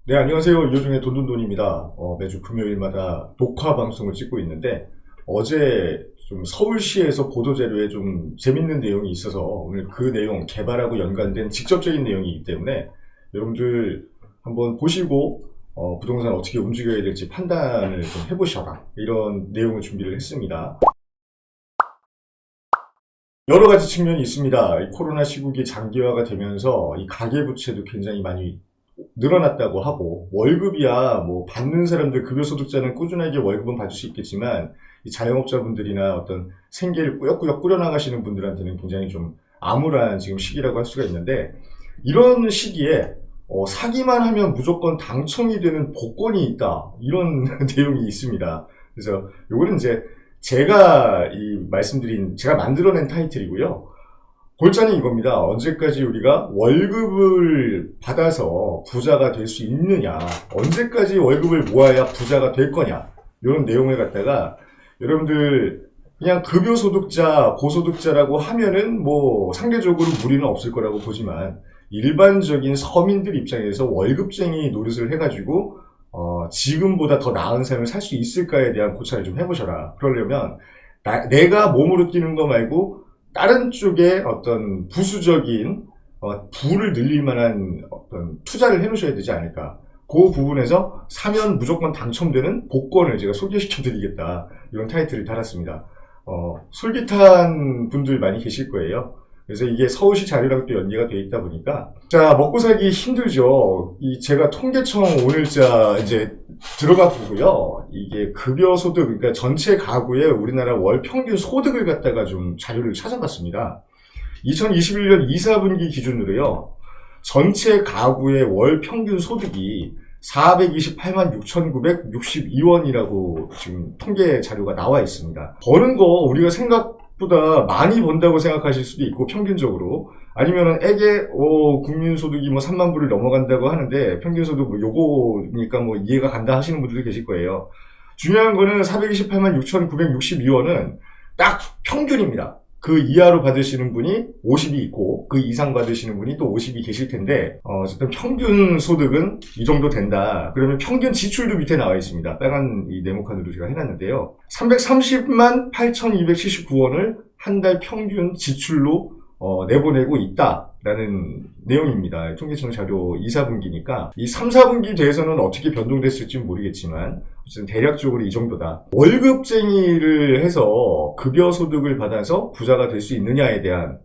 네, 안녕하세요. 이호중의 돈돈돈입니다. 매주 금요일마다 녹화 방송을 찍고 있는데, 어제 좀 서울시에서 보도자료에 좀 재밌는 내용이 있어서 오늘 그 내용, 개발하고 연관된 직접적인 내용이기 때문에 여러분들 한번 보시고, 부동산 어떻게 움직여야 될지 판단을 좀 해보셔라. 이런 내용을 준비를 했습니다. 여러 가지 측면이 있습니다. 이 코로나 시국이 장기화가 되면서 이 가계부채도 굉장히 많이 늘어났다고 하고, 월급이야 뭐 받는 사람들, 급여소득자는 꾸준하게 월급은 받을 수 있겠지만 이 자영업자분들이나 어떤 생계를 꾸역꾸역 꾸려나가시는 분들한테는 굉장히 좀 암울한 지금 시기라고 할 수가 있는데, 이런 시기에 사기만 하면 무조건 당첨이 되는 복권이 있다, 이런 내용이 있습니다. 그래서 요거는 이제 제가 만들어낸 타이틀이고요. 골자는 이겁니다. 언제까지 우리가 월급을 받아서 부자가 될 수 있느냐, 언제까지 월급을 모아야 부자가 될 거냐, 이런 내용을 갖다가 여러분들 그냥 급여소득자, 고소득자라고 하면은 뭐 상대적으로 무리는 없을 거라고 보지만, 일반적인 서민들 입장에서 월급쟁이 노릇을 해가지고 지금보다 더 나은 삶을 살 수 있을까에 대한 고찰을 좀 해보셔라. 그러려면 내가 몸으로 뛰는 거 말고 다른 쪽에 어떤 부수적인 부를 늘릴 만한 어떤 투자를 해놓으셔야 되지 않을까. 그 부분에서 사면 무조건 당첨되는 복권을 제가 소개시켜 드리겠다, 이런 타이틀을 달았습니다. 솔깃한 분들 많이 계실 거예요. 그래서 이게 서울시 자료랑 또 연계가 되어 있다 보니까, 자, 먹고 살기 힘들죠. 제가 통계청 오늘자 이제 들어가 보고요. 이게 급여소득, 그러니까 전체 가구의 우리나라 월 평균 소득을 갖다가 좀 자료를 찾아봤습니다. 2021년 2, 4분기 기준으로요, 전체 가구의 월 평균 소득이 428만 6,962원이라고 지금 통계 자료가 나와 있습니다. 버는 거 우리가 생각보다 많이 번다고 생각하실 수도 있고, 평균적으로. 아니면은 국민소득이 뭐 3만 불을 넘어간다고 하는데 평균소득 뭐 요거니까 뭐 이해가 간다 하시는 분들도 계실 거예요. 중요한 거는 428만 6,962원은 딱 평균입니다. 그 이하로 받으시는 분이 50이 있고, 그 이상 받으시는 분이 또 50이 계실 텐데, 어쨌든 평균 소득은 이 정도 된다. 그러면 평균 지출도 밑에 나와 있습니다. 빨간 이 네모칸으로 제가 해놨는데요. 330만 8,279원을 한 달 평균 지출로 내보내고 있다라는 내용입니다. 통계청 자료 2, 4분기니까 이 3, 4분기 돼서는 어떻게 변동됐을지 모르겠지만 어쨌든 대략적으로 이 정도다. 월급쟁이를 해서 급여소득을 받아서 부자가 될 수 있느냐에 대한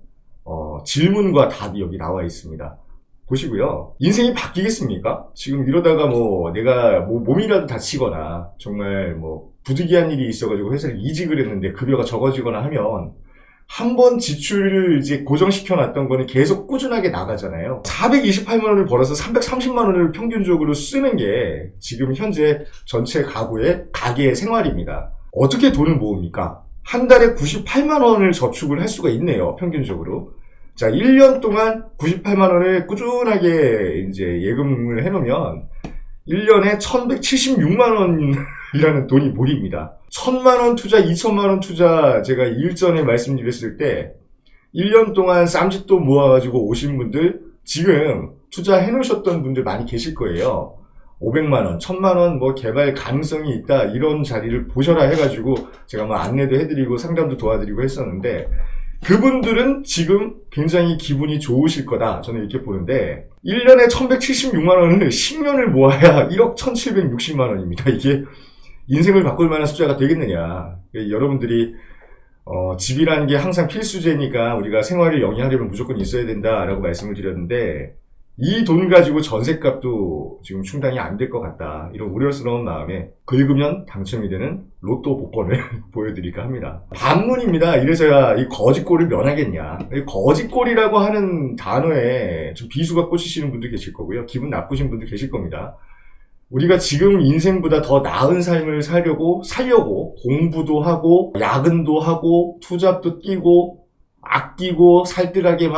질문과 답이 여기 나와 있습니다. 보시고요. 인생이 바뀌겠습니까? 지금 이러다가 내가 몸이라도 다치거나 정말 부득이한 일이 있어가지고 회사를 이직을 했는데 급여가 적어지거나 하면 한 번 지출을 이제 고정시켜 놨던 거는 계속 꾸준하게 나가잖아요. 428만 원을 벌어서 330만 원을 평균적으로 쓰는 게 지금 현재 전체 가계의 생활입니다. 어떻게 돈을 모읍니까? 한 달에 98만 원을 저축을 할 수가 있네요, 평균적으로. 자, 1년 동안 98만 원을 꾸준하게 이제 예금을 해놓으면 1년에 1176만 원이라는 돈이 모입니다. 1000만 원 투자, 2000만 원 투자, 제가 일전에 말씀드렸을 때 1년 동안 쌈짓돈 모아가지고 오신 분들, 지금 투자해 놓으셨던 분들 많이 계실 거예요. 500만 원, 1000만 원 개발 가능성이 있다, 이런 자리를 보셔라 해가지고 제가 안내도 해드리고 상담도 도와드리고 했었는데, 그분들은 지금 굉장히 기분이 좋으실 거다, 저는 이렇게 보는데, 1년에 1176만 원을 10년을 모아야 1억 1760만 원입니다. 이게 인생을 바꿀 만한 숫자가 되겠느냐. 여러분들이 집이라는 게 항상 필수제니까 우리가 생활을 영위하려면 무조건 있어야 된다라고 말씀을 드렸는데, 이 돈 가지고 전셋값도 지금 충당이 안 될 것 같다, 이런 우려스러운 마음에 긁으면 당첨이 되는 로또 복권을 보여드릴까 합니다. 반문입니다. 이래서야 이 거짓골을 면하겠냐. 거짓골이라고 하는 단어에 좀 비수가 꽂히시는 분도 계실 거고요, 기분 나쁘신 분도 계실 겁니다. 우리가 지금 인생보다 더 나은 삶을 살려고 공부도 하고 야근도 하고 투잡도 뛰고 아끼고 살뜰하게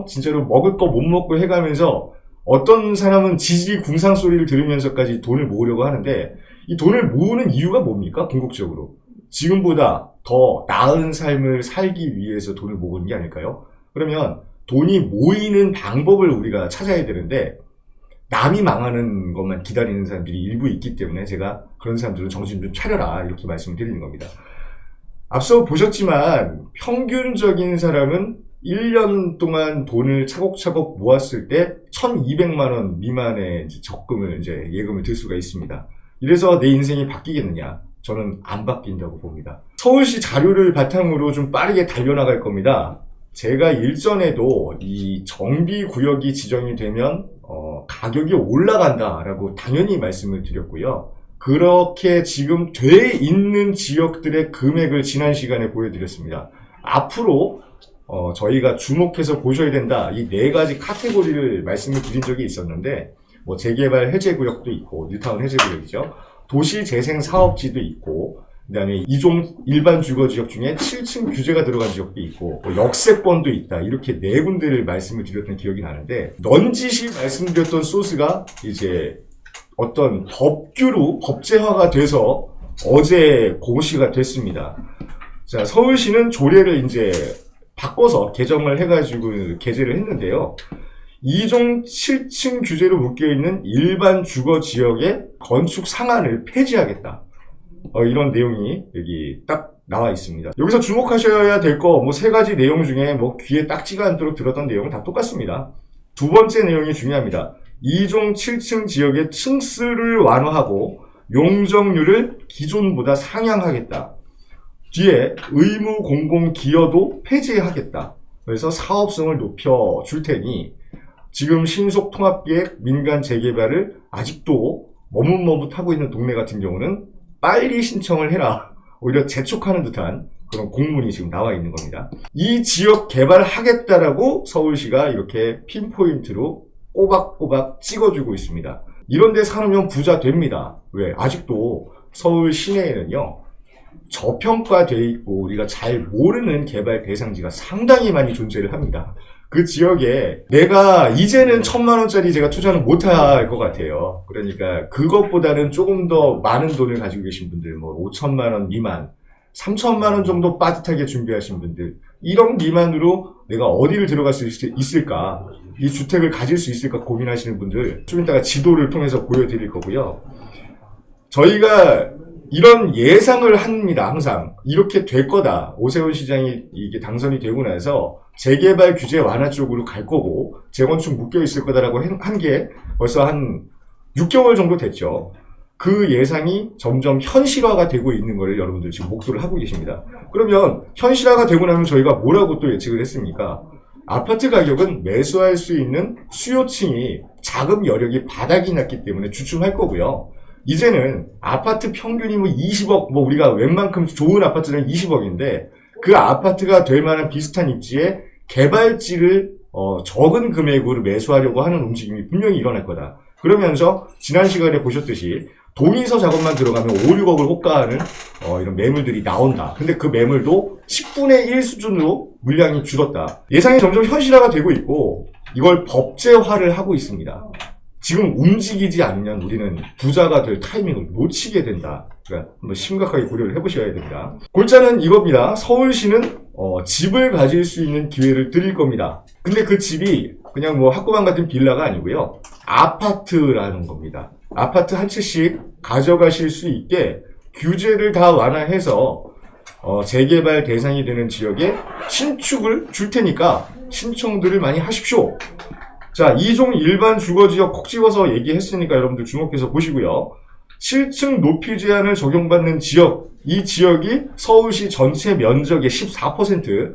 진짜로 먹을 거 못 먹고 해가면서, 어떤 사람은 지지궁상 소리를 들으면서까지 돈을 모으려고 하는데, 이 돈을 모으는 이유가 뭡니까? 궁극적으로 지금보다 더 나은 삶을 살기 위해서 돈을 모으는 게 아닐까요? 그러면 돈이 모이는 방법을 우리가 찾아야 되는데, 남이 망하는 것만 기다리는 사람들이 일부 있기 때문에 제가 그런 사람들은 정신 좀 차려라 이렇게 말씀을 드리는 겁니다. 앞서 보셨지만 평균적인 사람은 1년 동안 돈을 차곡차곡 모았을 때 1,200만 원 미만의 적금을 예금을 들 수가 있습니다. 이래서 내 인생이 바뀌겠느냐? 저는 안 바뀐다고 봅니다. 서울시 자료를 바탕으로 좀 빠르게 달려나갈 겁니다. 제가 일전에도 이 정비구역이 지정이 되면 가격이 올라간다라고 당연히 말씀을 드렸고요. 그렇게 지금 돼 있는 지역들의 금액을 지난 시간에 보여드렸습니다. 앞으로 저희가 주목해서 보셔야 된다. 이 4가지 카테고리를 말씀을 드린 적이 있었는데 뭐 재개발 해제구역도 있고 뉴타운 해제구역이죠. 도시재생사업지도 있고 그다음에 2종 일반 주거지역 중에 7층 규제가 들어간 지역도 있고 뭐 역세권도 있다. 이렇게 4군데를 말씀을 드렸던 기억이 나는데 넌지시 말씀드렸던 소스가 이제 어떤 법규로 법제화가 돼서 어제 공시가 됐습니다. 자, 서울시는 조례를 이제 바꿔서 개정을 해가지고 게재를 했는데요. 2종 7층 규제로 묶여있는 일반 주거 지역의 건축 상한을 폐지하겠다. 이런 내용이 여기 딱 나와 있습니다. 여기서 주목하셔야 될 거 뭐 3가지 내용 중에 뭐 귀에 딱지가 않도록 들었던 내용은 다 똑같습니다. 두 번째 내용이 중요합니다. 2종 7층 지역의 층수를 완화하고 용적률을 기존보다 상향하겠다. 뒤에 의무 공공 기여도 폐지하겠다. 그래서 사업성을 높여줄 테니 지금 신속 통합계획 민간 재개발을 아직도 머뭇머뭇하고 있는 동네 같은 경우는 빨리 신청을 해라. 오히려 재촉하는 듯한 그런 공문이 지금 나와 있는 겁니다. 이 지역 개발하겠다라고 서울시가 이렇게 핀포인트로 꼬박꼬박 찍어주고 있습니다. 이런데 살면 부자 됩니다. 왜? 아직도 서울 시내에는요, 저평가되어 있고 우리가 잘 모르는 개발 대상지가 상당히 많이 존재를 합니다. 그 지역에 내가 이제는 1,000만 원짜리 제가 투자는 못할 것 같아요. 그러니까 그것보다는 조금 더 많은 돈을 가지고 계신 분들, 뭐 5천만 원 미만, 3천만 원 정도 빠듯하게 준비하신 분들, 1억 미만으로 내가 어디를 들어갈 수 있을까, 이 주택을 가질 수 있을까 고민하시는 분들 좀 이따가 지도를 통해서 보여드릴 거고요. 저희가 이런 예상을 합니다. 항상 이렇게 될 거다. 오세훈 시장이 이게 당선이 되고 나서 재개발 규제 완화 쪽으로 갈 거고 재건축 묶여 있을 거다라고 한 게 벌써 한 6개월 정도 됐죠. 그 예상이 점점 현실화가 되고 있는 거를 여러분들 지금 목도를 하고 계십니다. 그러면 현실화가 되고 나면 저희가 뭐라고 또 예측을 했습니까? 아파트 가격은 매수할 수 있는 수요층이 자금 여력이 바닥이 났기 때문에 주춤할 거고요. 이제는 아파트 평균이 뭐 20억, 뭐 우리가 웬만큼 좋은 아파트는 20억인데 그 아파트가 될 만한 비슷한 입지에 개발지를 적은 금액으로 매수하려고 하는 움직임이 분명히 일어날 거다. 그러면서 지난 시간에 보셨듯이 동의서 작업만 들어가면 5, 6억을 호가하는 이런 매물들이 나온다. 근데 그 매물도 10분의 1 수준으로 물량이 줄었다. 예상이 점점 현실화가 되고 있고 이걸 법제화를 하고 있습니다. 지금 움직이지 않으면 우리는 부자가 될 타이밍을 놓치게 된다. 그러니까 한번 심각하게 고려를 해보셔야 됩니다. 골자는 이겁니다. 서울시는 집을 가질 수 있는 기회를 드릴 겁니다. 근데 그 집이 그냥 뭐 학구방 같은 빌라가 아니고요. 아파트라는 겁니다. 아파트 한 채씩 가져가실 수 있게 규제를 다 완화해서 재개발 대상이 되는 지역에 신축을 줄 테니까 신청들을 많이 하십시오. 자, 2종 일반 주거지역 콕 집어서 얘기했으니까 여러분들 주목해서 보시고요. 7층 높이 제한을 적용받는 지역, 이 지역이 서울시 전체 면적의 14%,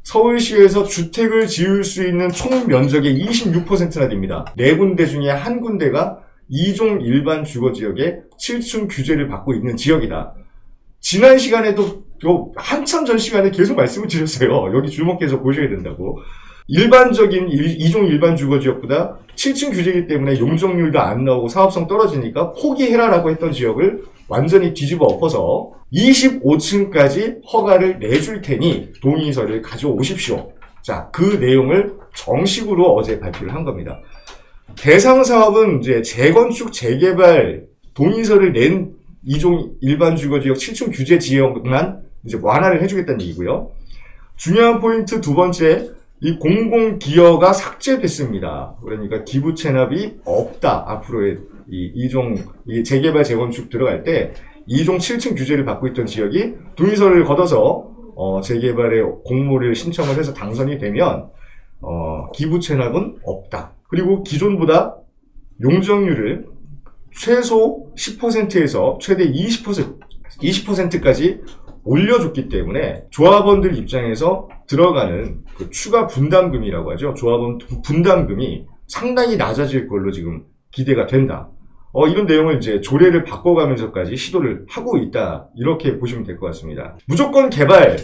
서울시에서 주택을 지을 수 있는 총 면적의 26%나 됩니다. 4군데 중에 한 군데가 2종 일반 주거지역에 7층 규제를 받고 있는 지역이다. 지난 시간에도 한참 전 시간에 계속 말씀을 드렸어요. 여기 주목해서 보셔야 된다고. 일반적인 2종 일반 주거지역보다 7층 규제이기 때문에 용적률도 안 나오고 사업성 떨어지니까 포기해라라고 했던 지역을 완전히 뒤집어 엎어서 25층까지 허가를 내줄 테니 동의서를 가져오십시오. 자, 그 내용을 정식으로 어제 발표를 한 겁니다. 대상 사업은 이제 재건축, 재개발 동의서를 낸 2종 일반 주거지역 7층 규제 지역만 이제 완화를 해주겠다는 얘기고요. 중요한 포인트 두 번째, 이 공공기여가 삭제됐습니다. 그러니까 기부 체납이 없다. 앞으로의 이 재개발 재건축 들어갈 때 2종 7층 규제를 받고 있던 지역이 동의서를 걷어서 재개발에 공모를 신청을 해서 당선이 되면 기부 체납은 없다. 그리고 기존보다 용적률을 최소 10%에서 최대 20%까지 올려줬기 때문에 조합원들 입장에서 들어가는 그 추가 분담금이라고 하죠. 조합원 분담금이 상당히 낮아질 걸로 지금 기대가 된다. 이런 내용을 이제 조례를 바꿔가면서까지 시도를 하고 있다. 이렇게 보시면 될 것 같습니다. 무조건 개발,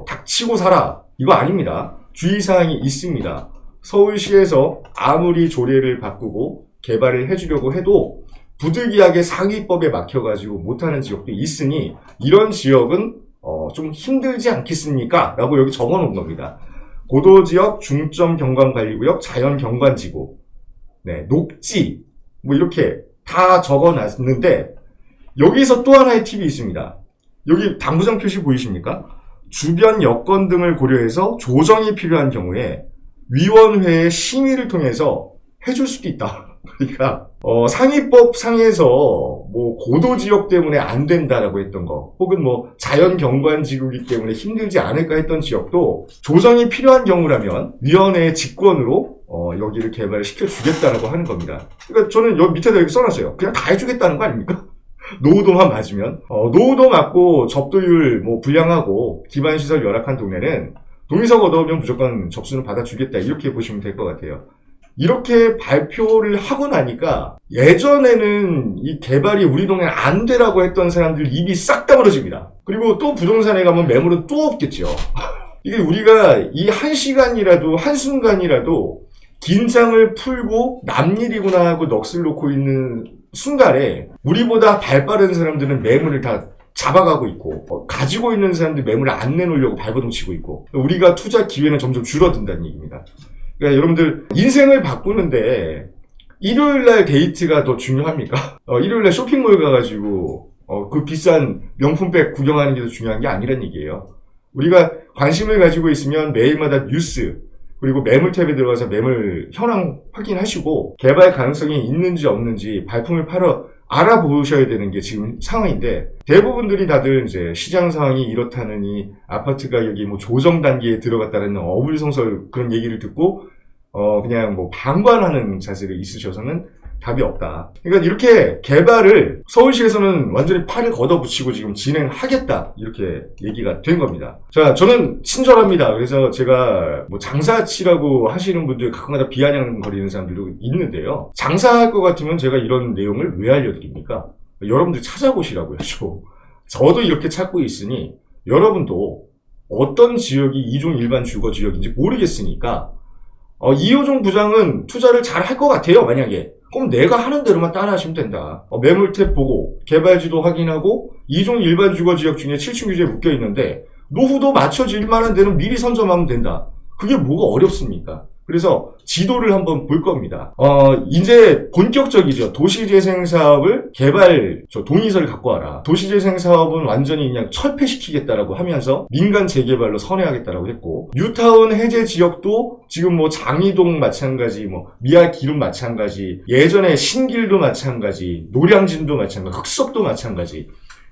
닥치고 살아. 이거 아닙니다. 주의사항이 있습니다. 서울시에서 아무리 조례를 바꾸고 개발을 해주려고 해도 부득이하게 상위법에 막혀가지고 못하는 지역도 있으니 이런 지역은 좀 힘들지 않겠습니까? 라고 여기 적어놓은 겁니다. 고도지역, 중점경관관리구역, 자연경관지구, 녹지 이렇게 다 적어놨는데 여기서 또 하나의 팁이 있습니다. 여기 당부장 표시 보이십니까? 주변 여건 등을 고려해서 조정이 필요한 경우에 위원회의 심의를 통해서 해줄 수도 있다. 그러니까 상위법 상에서 고도지역 때문에 안 된다라고 했던 거 혹은 자연경관지구이기 때문에 힘들지 않을까 했던 지역도 조정이 필요한 경우라면 위원회의 직권으로 여기를 개발시켜 주겠다라고 하는 겁니다. 그러니까 저는 여기 밑에다 이렇게 써놨어요. 그냥 다 해주겠다는 거 아닙니까? 노후도만 맞으면 노후도 맞고 접도율 불량하고 기반시설 열악한 동네는 동의서 얻어오면 무조건 접수는 받아주겠다 이렇게 보시면 될 것 같아요. 이렇게 발표를 하고 나니까 예전에는 이 개발이 우리 동네는 안 되라고 했던 사람들 입이 싹 다물어집니다. 그리고 또 부동산에 가면 매물은 또 없겠죠. 이게 우리가 이 한순간이라도 긴장을 풀고 남일이구나 하고 넋을 놓고 있는 순간에 우리보다 발 빠른 사람들은 매물을 다 잡아가고 있고 가지고 있는 사람들 매물을 안 내놓으려고 발버둥치고 있고 우리가 투자 기회는 점점 줄어든다는 얘기입니다. 그러니까 여러분들 인생을 바꾸는데 일요일날 데이트가 더 중요합니까? 일요일날 쇼핑몰 가가지고 그 비싼 명품백 구경하는 게 더 중요한 게 아니란 얘기예요. 우리가 관심을 가지고 있으면 매일마다 뉴스 그리고 매물 탭에 들어가서 매물 현황 확인하시고 개발 가능성이 있는지 없는지 발품을 알아보셔야 되는 게 지금 상황인데 대부분들이 다들 이제 시장 상황이 이렇다느니 아파트 가격이 조정 단계에 들어갔다는 어불성설 그런 얘기를 듣고 그냥 방관하는 자세가 있으셔서는 답이 없다. 그러니까 이렇게 개발을 서울시에서는 완전히 팔을 걷어붙이고 지금 진행하겠다 이렇게 얘기가 된 겁니다. 자, 저는 친절합니다. 그래서 제가 장사치라고 하시는 분들 가끔가다 비아냥거리는 사람들도 있는데요. 장사할 것 같으면 제가 이런 내용을 왜 알려드립니까? 여러분들 찾아보시라고 하죠. 저도 이렇게 찾고 있으니 여러분도 어떤 지역이 2종 일반 주거지역인지 모르겠으니까 이호종 부장은 투자를 잘 할 것 같아요. 만약에 그럼 내가 하는 대로만 따라 하시면 된다. 매물탭 보고 개발지도 확인하고 2종 일반 주거지역 중에 7층 규제에 묶여있는데 노후도 맞춰질 만한 데는 미리 선점하면 된다. 그게 뭐가 어렵습니까? 그래서 지도를 한번 볼 겁니다. 이제 본격적이죠. 도시재생사업을 동의서를 갖고 와라. 도시재생사업은 완전히 그냥 철폐시키겠다라고 하면서 민간 재개발로 선회하겠다라고 했고, 뉴타운 해제 지역도 지금 장이동 마찬가지, 미아기름 마찬가지, 예전에 신길도 마찬가지, 노량진도 마찬가지, 흑석도 마찬가지,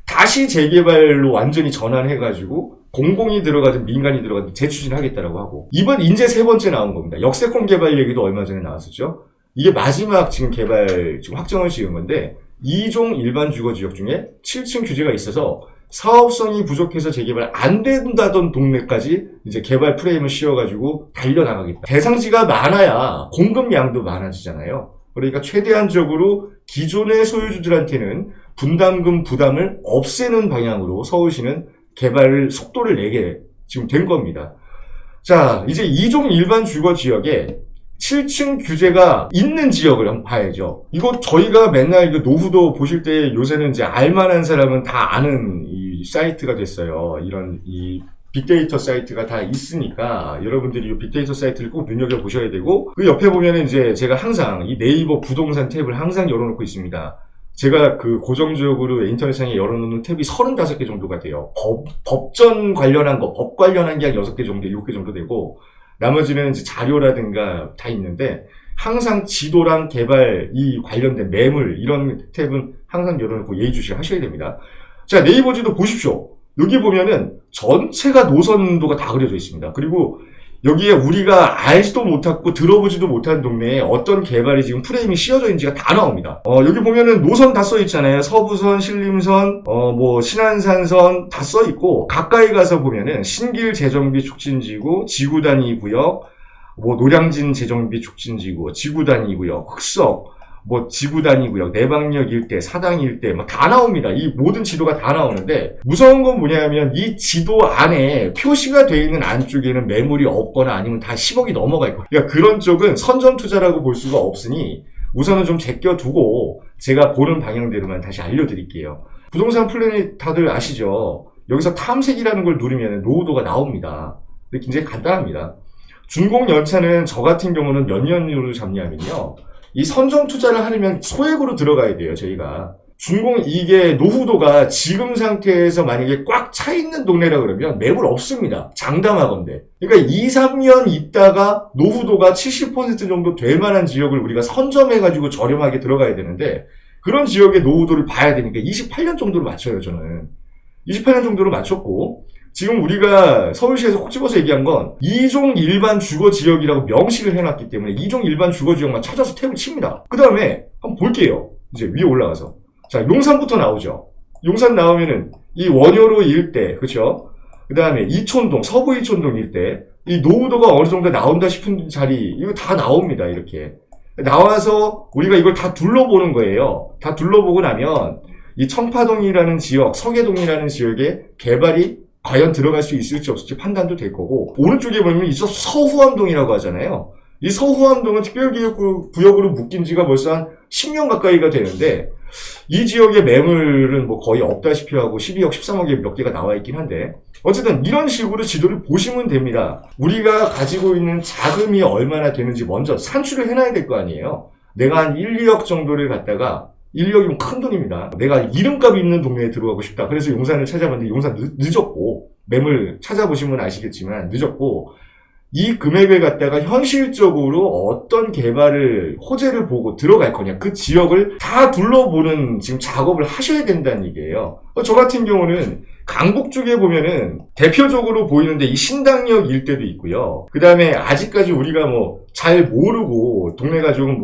다시 재개발로 완전히 전환해가지고 공공이 들어가든 민간이 들어가든 재추진하겠다라고 하고 이번 이제 세 번째 나온 겁니다. 역세권 개발 얘기도 얼마 전에 나왔었죠. 이게 마지막 지금 개발 지금 확정을 지은 건데 2종 일반 주거지역 중에 7층 규제가 있어서 사업성이 부족해서 재개발 안 된다던 동네까지 이제 개발 프레임을 씌워가지고 달려나가겠다. 대상지가 많아야 공급량도 많아지잖아요. 그러니까 최대한적으로 기존의 소유주들한테는 분담금 부담을 없애는 방향으로 서울시는 개발 속도를 내게 지금 된 겁니다. 자, 이제 2종 일반 주거 지역에 7층 규제가 있는 지역을 한번 봐야죠. 이거 저희가 맨날 노후도 보실 때 요새는 이제 알만한 사람은 다 아는 이 사이트가 됐어요. 이런 이 빅데이터 사이트가 다 있으니까 여러분들이 이 빅데이터 사이트를 꼭 눈여겨보셔야 되고 그 옆에 보면은 이제 제가 항상 이 네이버 부동산 탭을 항상 열어놓고 있습니다. 제가 고정적으로 인터넷상에 열어놓는 탭이 35개 정도가 돼요. 법전 관련한 거, 법 관련한 게 한 6개 정도, 7개 정도 되고, 나머지는 이제 자료라든가 다 있는데 항상 지도랑 개발 이 관련된 매물 이런 탭은 항상 열어놓고 예의주시 하셔야 됩니다. 자, 네이버 지도 보십시오. 여기 보면은 전체가 노선도가 다 그려져 있습니다. 그리고 여기에 우리가 알지도 못하고 들어보지도 못한 동네에 어떤 개발이 지금 프레임이 씌워져 있는지가 다 나옵니다. 여기 보면은 노선 다 써 있잖아요. 서부선, 신림선, 뭐 신안산선 다 써 있고 가까이 가서 보면은 신길 재정비 촉진지구, 지구단위 구역, 뭐 노량진 재정비 촉진지구, 지구단위 구역, 흑석, 뭐 지구단위 구역, 내방역 일대, 사당 일대 뭐 다 나옵니다. 이 모든 지도가 다 나오는데 무서운 건 뭐냐면 이 지도 안에 표시가 되어 있는 안쪽에는 매물이 없거나 아니면 다 10억이 넘어가 있고 그러니까 그런 쪽은 선점 투자라고 볼 수가 없으니 우선은 좀 제껴두고 제가 보는 방향대로만 다시 알려드릴게요. 부동산 플래닛 다들 아시죠? 여기서 탐색이라는 걸 누르면 노후도가 나옵니다. 근데 굉장히 간단합니다. 준공 연차는 저 같은 경우는 몇 년으로 잡냐면요. 이 선점 투자를 하려면 소액으로 들어가야 돼요, 저희가. 준공, 이게 노후도가 지금 상태에서 만약에 꽉 차 있는 동네라 그러면 매물 없습니다. 장담하건대. 그러니까 2, 3년 있다가 노후도가 70% 정도 될 만한 지역을 우리가 선점해가지고 저렴하게 들어가야 되는데, 그런 지역의 노후도를 봐야 되니까 28년 정도로 맞춰요, 저는. 28년 정도로 맞췄고, 지금 우리가 서울시에서 콕 집어서 얘기한 건 2종 일반 주거 지역이라고 명시를 해놨기 때문에 2종 일반 주거 지역만 찾아서 탭을 칩니다. 그 다음에 한번 볼게요. 이제 위에 올라가서. 자, 용산부터 나오죠. 용산 나오면은 이 원효로 일대, 그쵸? 그 다음에 이촌동, 서부 이촌동 일대, 이 노후도가 어느 정도 나온다 싶은 자리, 이거 다 나옵니다. 이렇게. 나와서 우리가 이걸 다 둘러보는 거예요. 다 둘러보고 나면 이 청파동이라는 지역, 서계동이라는 지역에 개발이 과연 들어갈 수 있을지 없을지 판단도 될 거고 오른쪽에 보면 이 서후암동이라고 하잖아요. 이 서후암동은 특별구역으로 묶인 지가 벌써 한 10년 가까이가 되는데 이 지역의 매물은 뭐 거의 없다시피 하고 12억, 13억에 몇 개가 나와 있긴 한데 어쨌든 이런 식으로 지도를 보시면 됩니다. 우리가 가지고 있는 자금이 얼마나 되는지 먼저 산출을 해놔야 될 거 아니에요. 내가 한 1, 2억 정도를 갖다가 1, 2억이면 큰 돈입니다. 내가 이름값이 있는 동네에 들어가고 싶다. 그래서 용산을 찾아봤는데 용산 늦었고 매물 찾아보시면 아시겠지만 늦었고 이 금액을 갖다가 현실적으로 어떤 개발을 호재를 보고 들어갈 거냐 그 지역을 다 둘러보는 지금 작업을 하셔야 된다는 얘기예요. 저 같은 경우는 강북 쪽에 보면은 대표적으로 보이는데 이 신당역 일대도 있고요. 그 다음에 아직까지 우리가 뭐 잘 모르고 동네가 조금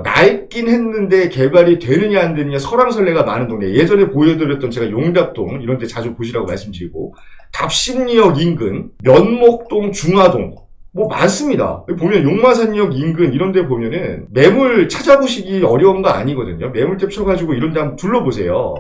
낡긴 했는데 개발이 되느냐 안 되느냐 설왕설래가 많은 동네. 예전에 보여드렸던 제가 용답동 이런 데 자주 보시라고 말씀드리고 답심리역 인근, 면목동, 중화동 뭐 많습니다. 보면 용마산역 인근 이런 데 보면은 매물 찾아보시기 어려운 거 아니거든요. 매물탭 쳐가지고 이런 데 한번 둘러보세요.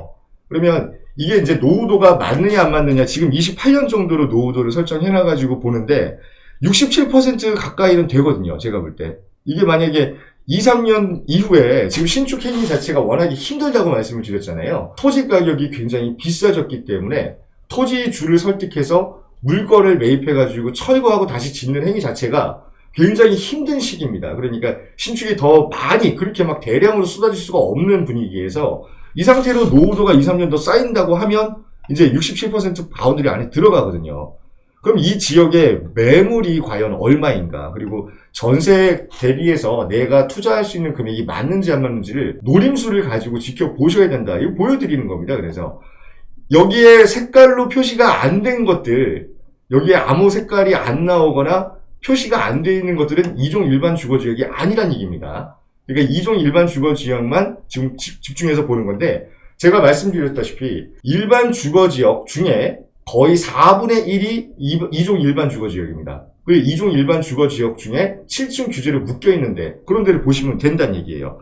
그러면 이게 이제 노후도가 맞느냐 안 맞느냐 지금 28년 정도로 노후도를 설정해놔가지고 보는데 67% 가까이는 되거든요. 제가 볼 때. 이게 만약에 2, 3년 이후에 지금 신축 행위 자체가 워낙에 힘들다고 말씀을 드렸잖아요. 토지 가격이 굉장히 비싸졌기 때문에 토지주를 설득해서 물건을 매입해가지고 철거하고 다시 짓는 행위 자체가 굉장히 힘든 시기입니다. 그러니까 신축이 더 많이 그렇게 막 대량으로 쏟아질 수가 없는 분위기에서 이 상태로 노후도가 2, 3년 더 쌓인다고 하면 이제 67% 바운드리 안에 들어가거든요. 그럼 이 지역의 매물이 과연 얼마인가 그리고 전세 대비해서 내가 투자할 수 있는 금액이 맞는지 안 맞는지를 노림수를 가지고 지켜보셔야 된다. 이거 보여드리는 겁니다. 그래서 여기에 색깔로 표시가 안 된 것들 여기에 아무 색깔이 안 나오거나 표시가 안 돼 있는 것들은 2종 일반 주거지역이 아니란 얘기입니다. 그러니까 2종 일반 주거지역만 지금 집중해서 보는 건데 제가 말씀드렸다시피 일반 주거지역 중에 거의 4분의 1이 2종 일반 주거지역입니다. 그리고 2종 일반 주거지역 중에 7층 규제로 묶여있는데 그런 데를 보시면 된다는 얘기예요.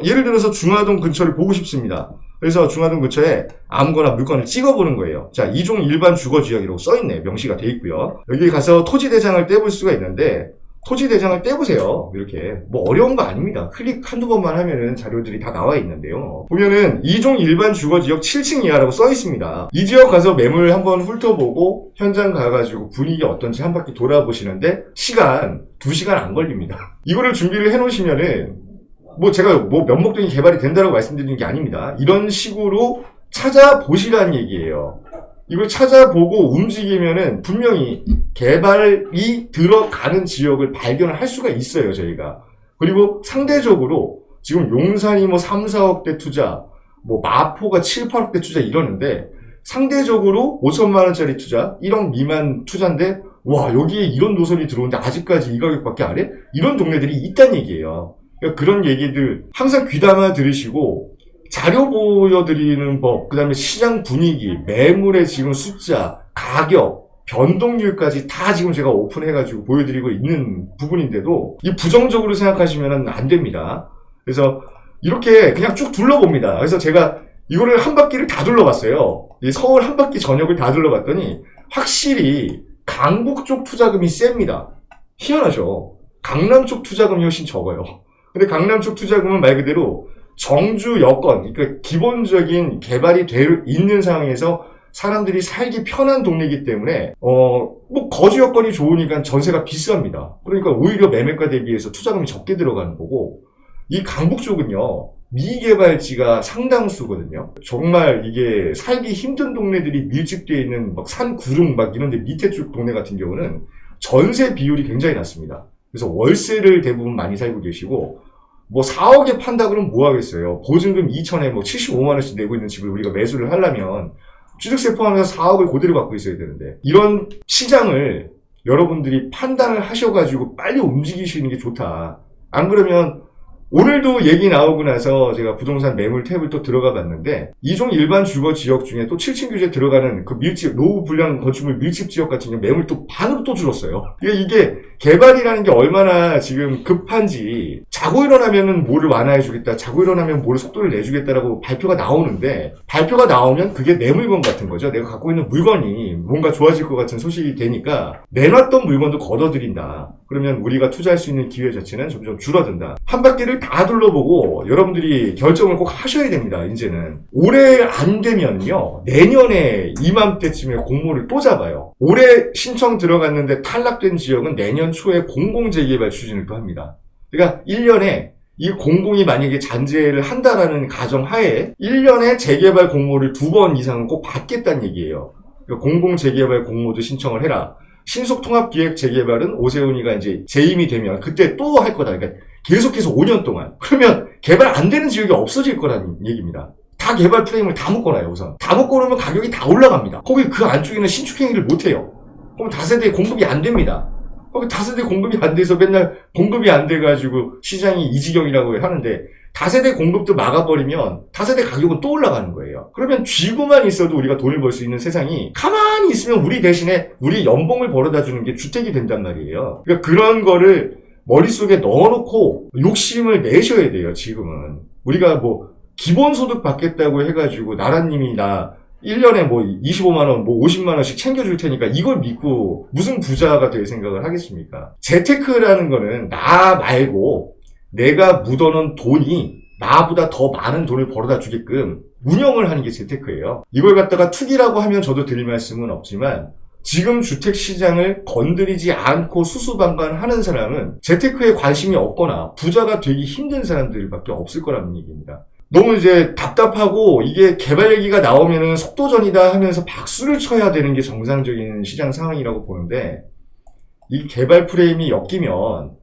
예를 들어서 중화동 근처를 보고 싶습니다. 그래서 중화동 근처에 아무거나 물건을 찍어보는 거예요. 자, 2종 일반 주거지역이라고 써있네. 명시가 돼 있고요. 여기 가서 토지대장을 떼볼 수가 있는데 토지대장을 떼보세요. 이렇게 뭐 어려운 거 아닙니다. 클릭 한두 번만 하면은 자료들이 다 나와 있는데요. 보면은 2종 일반 주거지역 7층 이하라고 써 있습니다. 이 지역 가서 매물 한번 훑어보고 현장 가가지고 분위기 어떤지 한 바퀴 돌아보시는데 시간 2시간 안 걸립니다. 이거를 준비를 해놓으시면은 뭐 제가 뭐 면목동이 개발이 된다고 말씀드리는 게 아닙니다. 이런 식으로 찾아보시라는 얘기예요. 이걸 찾아보고 움직이면은 분명히 개발이 들어가는 지역을 발견을 할 수가 있어요, 저희가. 그리고 상대적으로 지금 용산이 뭐 3, 4억대 투자, 뭐 마포가 7, 8억대 투자 이러는데 상대적으로 5천만 원짜리 투자, 1억 미만 투자인데 와, 여기에 이런 노선이 들어오는데 아직까지 이 가격밖에 안 해? 이런 동네들이 있다는 얘기예요. 그러니까 그런 얘기들 항상 귀담아 들으시고 자료 보여드리는 법, 그 다음에 시장 분위기, 매물의 지금 숫자, 가격, 변동률까지 다 지금 제가 오픈해가지고 보여드리고 있는 부분인데도 이 부정적으로 생각하시면 안 됩니다. 그래서 이렇게 그냥 쭉 둘러봅니다. 그래서 제가 이거를 한 바퀴를 다 둘러봤어요. 이 서울 한 바퀴 전역을 다 둘러봤더니 확실히 강북 쪽 투자금이 셉니다. 희한하죠. 강남 쪽 투자금이 훨씬 적어요. 근데 강남 쪽 투자금은 말 그대로 정주 여건, 그러니까 기본적인 개발이 있는 상황에서 사람들이 살기 편한 동네이기 때문에 뭐 거주 여건이 좋으니까 전세가 비쌉니다. 그러니까 오히려 매매가 대비해서 투자금이 적게 들어가는 거고, 이 강북 쪽은요 미개발지가 상당수거든요. 정말 이게 살기 힘든 동네들이 밀집되어 있는 막 산 구릉 막 이런데 밑에 쪽 동네 같은 경우는 전세 비율이 굉장히 낮습니다. 그래서 월세를 대부분 많이 살고 계시고, 뭐 4억에 판다 그러면 뭐 하겠어요. 보증금 2천에 뭐 75만 원씩 내고 있는 집을 우리가 매수를 하려면 취득세 포함해서 4억을 그대로 갖고 있어야 되는데, 이런 시장을 여러분들이 판단을 하셔가지고 빨리 움직이시는 게 좋다. 안 그러면 오늘도 얘기 나오고 나서 제가 부동산 매물 탭을 또 들어가 봤는데, 이종 일반 주거 지역 중에 또 7층 규제 들어가는 그 밀집, 노후 불량 건축물 밀집 지역 같은 경우 매물 또 반으로 또 줄었어요. 이게 개발이라는 게 얼마나 지금 급한지, 자고 일어나면은 뭐를 완화해주겠다, 자고 일어나면 뭐를 속도를 내주겠다라고 발표가 나오는데, 발표가 나오면 그게 내 물건 같은 거죠. 내가 갖고 있는 물건이 뭔가 좋아질 것 같은 소식이 되니까 내놨던 물건도 걷어들인다. 그러면 우리가 투자할 수 있는 기회 자체는 점점 줄어든다. 한 바퀴를 다 둘러보고 여러분들이 결정을 꼭 하셔야 됩니다. 이제는 올해 안 되면요 내년에 이맘때쯤에 공모를 또 잡아요. 올해 신청 들어갔는데 탈락된 지역은 내년 초에 공공재개발 추진을 또 합니다. 그러니까 1년에 이 공공이 만약에 잔재를 한다라는 가정하에 1년에 재개발 공모를 2번 이상은 꼭 받겠다는 얘기예요. 그러니까 공공재개발 공모도 신청을 해라. 신속통합기획 재개발은 오세훈이가 이제 재임이 되면 그때 또 할 거다. 그러니까 계속해서 5년 동안. 그러면 개발 안 되는 지역이 없어질 거라는 얘기입니다. 다 개발 프레임을 다 묶어놔요, 우선. 다 묶어놓으면 가격이 다 올라갑니다. 거기 그 안쪽에는 신축행위를 못 해요. 그럼 다세대 공급이 안 됩니다. 거기 다세대 공급이 안 돼서 맨날 공급이 안 돼가지고 시장이 이 지경이라고 하는데, 다세대 공급도 막아버리면 다세대 가격은 또 올라가는 거예요. 그러면 쥐고만 있어도 우리가 돈을 벌 수 있는 세상이, 가만히 있으면 우리 대신에 우리 연봉을 벌어다 주는 게 주택이 된단 말이에요. 그러니까 그런 거를 머릿속에 넣어놓고 욕심을 내셔야 돼요. 지금은 우리가 뭐 기본소득 받겠다고 해가지고 나라님이 나 1년에 뭐 25만원, 뭐 50만원씩 챙겨줄 테니까 이걸 믿고 무슨 부자가 될 생각을 하겠습니까? 재테크라는 거는 나 말고 내가 묻어놓은 돈이 나보다 더 많은 돈을 벌어다 주게끔 운영을 하는 게 재테크예요. 이걸 갖다가 투기라고 하면 저도 드릴 말씀은 없지만, 지금 주택시장을 건드리지 않고 수수방관하는 사람은 재테크에 관심이 없거나 부자가 되기 힘든 사람들밖에 없을 거라는 얘기입니다. 너무 이제 답답하고 이게 개발 얘기가 나오면은 속도전이다 하면서 박수를 쳐야 되는 게 정상적인 시장 상황이라고 보는데, 이 개발 프레임이 엮이면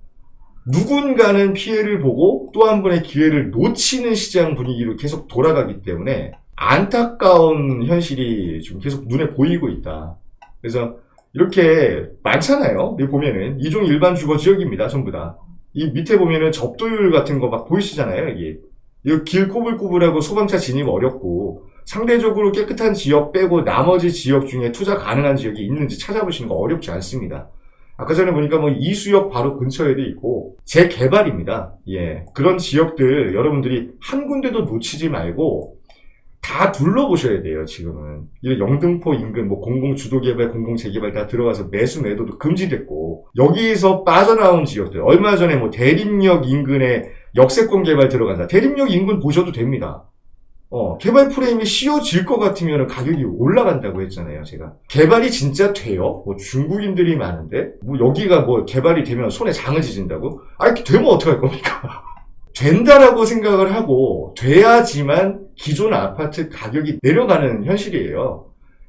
누군가는 피해를 보고 또 한 번의 기회를 놓치는 시장 분위기로 계속 돌아가기 때문에 안타까운 현실이 지금 계속 눈에 보이고 있다. 그래서 이렇게 많잖아요. 여기 보면은 이종 일반 주거 지역입니다. 전부 다. 이 밑에 보면은 접도율 같은 거 막 보이시잖아요. 여기. 이 길 꼬불꼬불하고 소방차 진입 어렵고 상대적으로 깨끗한 지역 빼고 나머지 지역 중에 투자 가능한 지역이 있는지 찾아보시는 거 어렵지 않습니다. 아까 전에 보니까 뭐 이수역 바로 근처에도 있고 재개발입니다. 예. 그런 지역들 여러분들이 한 군데도 놓치지 말고 다 둘러보셔야 돼요, 지금은. 이 영등포 인근, 뭐 공공주도개발, 공공재개발 다 들어가서 매수 매도도 금지됐고, 여기에서 빠져나온 지역들, 얼마 전에 뭐 대림역 인근에 역세권 개발 들어간다. 대림역 인근 보셔도 됩니다. 개발 프레임이 씌워질 것 같으면 가격이 올라간다고 했잖아요, 제가. 개발이 진짜 돼요? 뭐 중국인들이 많은데? 뭐 여기가 뭐 개발이 되면 손에 장을 지진다고? 아니, 되면 어떡할 겁니까? 된다라고 생각을 하고, 돼야지만 기존 아파트 가격이 내려가는 현실이에요.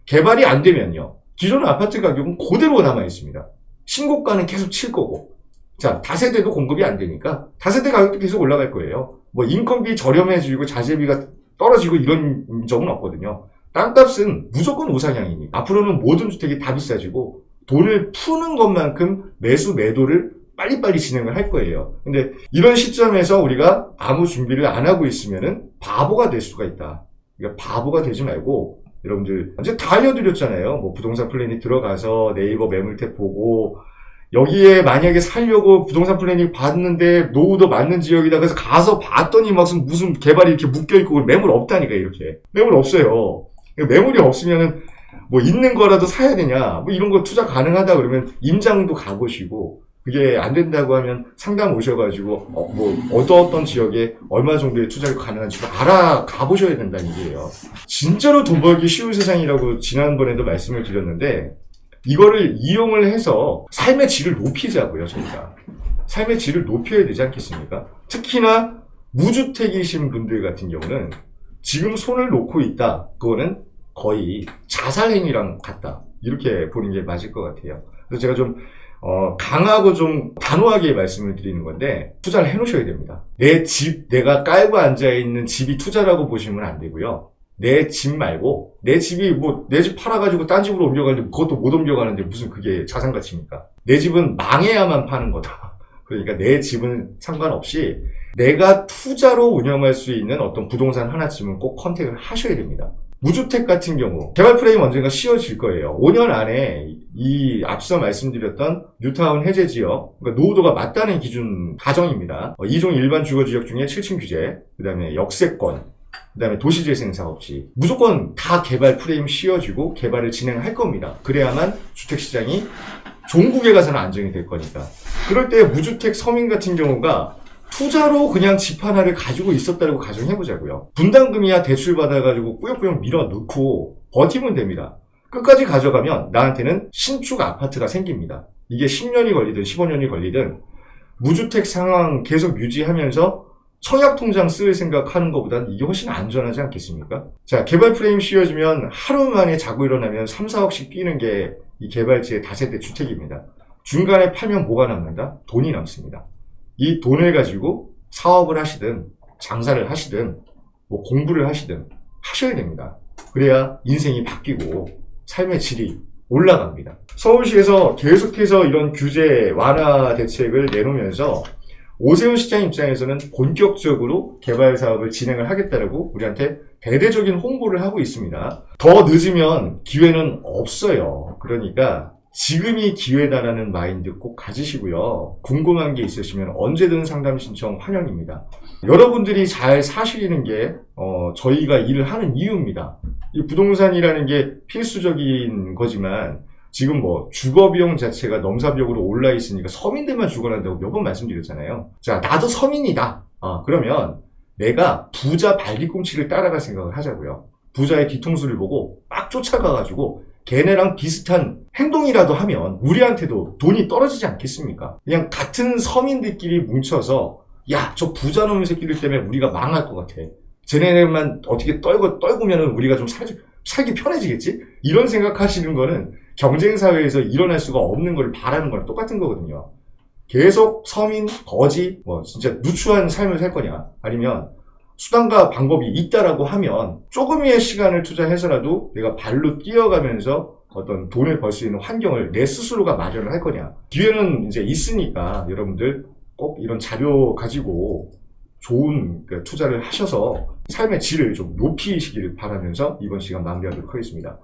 개발이 안 되면요. 기존 아파트 가격은 그대로 남아 있습니다. 신고가는 계속 칠 거고. 자, 다세대도 공급이 안 되니까 다세대 가격도 계속 올라갈 거예요. 뭐 인건비 저렴해지고 자재비가 떨어지고 이런 점은 없거든요. 땅값은 무조건 우상향이니 앞으로는 모든 주택이 다 비싸지고 돈을 푸는 것만큼 매수 매도를 빨리빨리 진행을 할 거예요. 근데 이런 시점에서 우리가 아무 준비를 안 하고 있으면은 바보가 될 수가 있다. 그러니까 바보가 되지 말고 여러분들 이제 다 알려드렸잖아요. 뭐 부동산 플래닝 들어가서 네이버 매물탭 보고 여기에 만약에 살려고 부동산 플래닝 봤는데 노후도 맞는 지역이다. 그래서 가서 봤더니 무슨 개발이 이렇게 묶여있고 매물 없다니까 이렇게. 매물 없어요. 매물이 없으면은 뭐 있는 거라도 사야 되냐. 뭐 이런 거 투자 가능하다 그러면 임장도 가보시고 그게 안 된다고 하면 상담 오셔가지고 어떤 지역에 얼마 정도의 투자가 가능한지 알아가 보셔야 된다는 얘기예요. 진짜로 돈 벌기 쉬운 세상이라고 지난번에도 말씀을 드렸는데 이거를 이용을 해서 삶의 질을 높이자고요. 저희가 삶의 질을 높여야 되지 않겠습니까? 특히나 무주택이신 분들 같은 경우는 지금 손을 놓고 있다. 그거는 거의 자살행위랑 같다. 이렇게 보는 게 맞을 것 같아요. 그래서 제가 좀 강하고 좀 단호하게 말씀을 드리는 건데 투자를 해놓으셔야 됩니다. 내 집, 내가 깔고 앉아있는 집이 투자라고 보시면 안 되고요. 내 집 말고 내 집이 내 집 팔아가지고 딴 집으로 옮겨가는데 그것도 못 옮겨가는데 무슨 그게 자산가치입니까? 내 집은 망해야만 파는 거다. 그러니까 내 집은 상관없이 내가 투자로 운영할 수 있는 어떤 부동산 하나쯤은 꼭 컨택을 하셔야 됩니다. 무주택 같은 경우 개발 프레임 언젠가 씌워질 거예요. 5년 안에 이 앞서 말씀드렸던 뉴타운 해제 지역, 그러니까 노후도가 맞다는 기준 가정입니다. 2종 일반 주거지역 중에 7층 규제, 그 다음에 역세권, 그 다음에 도시재생사업지 무조건 다 개발 프레임 씌워지고 개발을 진행할 겁니다. 그래야만 주택시장이 종국에 가서는 안정이 될 거니까. 그럴 때 무주택 서민 같은 경우가 투자로 그냥 집 하나를 가지고 있었다고 가정해보자고요. 분담금이야 대출 받아가지고 꾸역꾸역 밀어넣고 버티면 됩니다. 끝까지 가져가면 나한테는 신축 아파트가 생깁니다. 이게 10년이 걸리든 15년이 걸리든 무주택 상황 계속 유지하면서 청약통장 쓸 생각하는 것보다는 이게 훨씬 안전하지 않겠습니까? 자, 개발 프레임 씌워지면 하루 만에 자고 일어나면 3, 4억씩 뛰는 게 이 개발지의 다세대 주택입니다. 중간에 팔면 뭐가 남는다? 돈이 남습니다. 이 돈을 가지고 사업을 하시든 장사를 하시든 뭐 공부를 하시든 하셔야 됩니다. 그래야 인생이 바뀌고 삶의 질이 올라갑니다. 서울시에서 계속해서 이런 규제 완화 대책을 내놓으면서 오세훈 시장 입장에서는 본격적으로 개발 사업을 진행을 하겠다라고 우리한테 대대적인 홍보를 하고 있습니다. 더 늦으면 기회는 없어요. 그러니까 지금이 기회다라는 마인드 꼭 가지시고요. 궁금한 게 있으시면 언제든 상담 신청 환영입니다. 여러분들이 잘 사시는 게 저희가 일을 하는 이유입니다. 이 부동산이라는 게 필수적인 거지만 지금 주거비용 자체가 넘사벽으로 올라 있으니까 서민들만 죽어난다고 몇 번 말씀드렸잖아요. 자, 나도 서민이다. 그러면 내가 부자 발뒤꿈치를 따라갈 생각을 하자고요. 부자의 뒤통수를 보고 막 쫓아가가지고 걔네랑 비슷한 행동이라도 하면 우리한테도 돈이 떨어지지 않겠습니까? 그냥 같은 서민들끼리 뭉쳐서 야, 저 부자놈의 새끼들 때문에 우리가 망할 것 같아. 쟤네만 어떻게 떨구면은 우리가 좀 살기 편해지겠지? 이런 생각하시는 거는 경쟁사회에서 일어날 수가 없는 걸 바라는 거랑 똑같은 거거든요. 계속 서민, 거지, 진짜 누추한 삶을 살 거냐, 아니면 수단과 방법이 있다라고 하면 조금의 시간을 투자해서라도 내가 발로 뛰어가면서 어떤 돈을 벌 수 있는 환경을 내 스스로가 마련을 할 거냐. 기회는 이제 있으니까 여러분들 꼭 이런 자료 가지고 좋은 투자를 하셔서 삶의 질을 좀 높이시기를 바라면서 이번 시간 마무리하도록 하겠습니다.